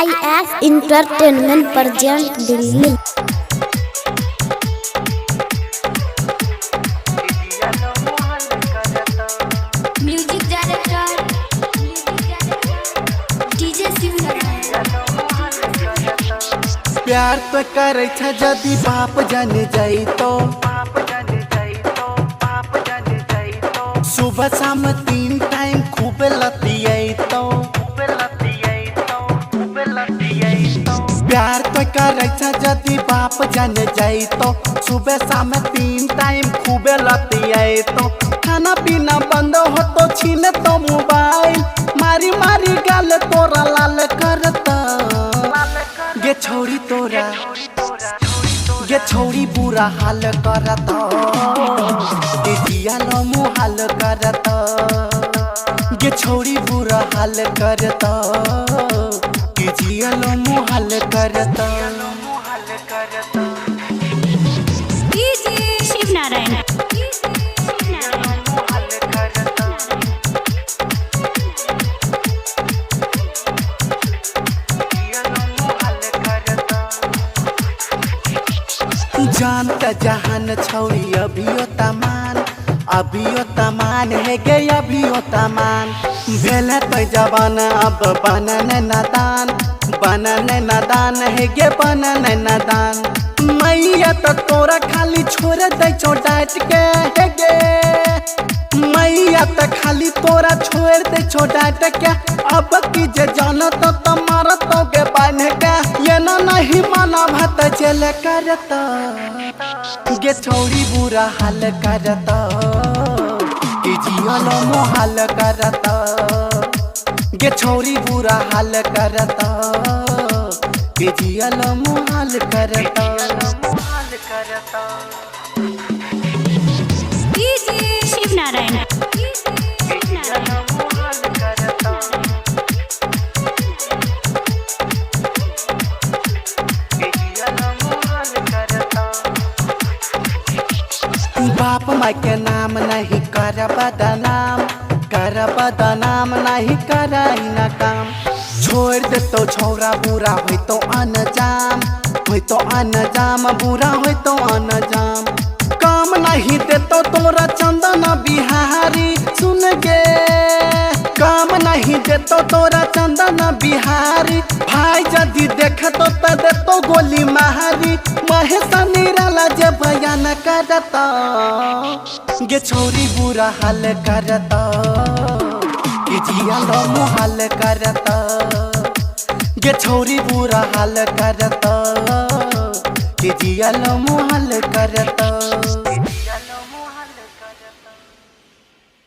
IX Entertainment present Delhi. Music director DJ Shivnarayan. प्यार तो करे जदि बाप जान जाई तो सुबह शाम 3 टाइम खूब लतियाई तो प्यार तो करे जदि बाप जान जाई तो सुबह शाम 3 टाइम खूब लतियाई तो खाना पीना बंद हो तो छीन तो मोबाइल मारी मारी गाल तोरा लाल करता गे छोड़ी तोरा गे छोड़ी बुरा हाल करता गे जिया लो मुहाल करता गे छोड़ी बुरा हाल करता गे जिया लो मुहाल करता डीजे शिवनारायण। जानता जहान छौरी अभियो तमान है गे अभियो तमान भेले तो जवान अब बनने नादान है गे बनने नादान मैया तो तोरा खाली छोड़ दे छो डांट के है गे मैया तो खाली तोरा छोड़ दे छो डांट के अब की जे जान तो मार तो के बांध के ये ना नहीं माना भात चल करता गे छोड़ी बुरा हाल करता गे जियल मोहाल करता गे छोड़ी बुरा हाल करता गे जियल मोहाल करता डीजे शिवनारायण। बाप माई के नाम नहीं कर बदनाम नहीं कराई ना काम छोड़ दे तो छोरा बुरा हो तो अनजाम बुरा हो तो अनजाम काम नहीं दे तो तोरा चंदन बिहारी सुन गे काम नहीं दे तो तोरा चंदन बिहारी भाई जदि देख तो दे तो गोली मारी महेश निराला जब बयान करता गे छोरी बुरा हाल करता गे जिया लो मुहाल करता गे छोरी बुरा हाल करता गे जिया लो मुहाल करता।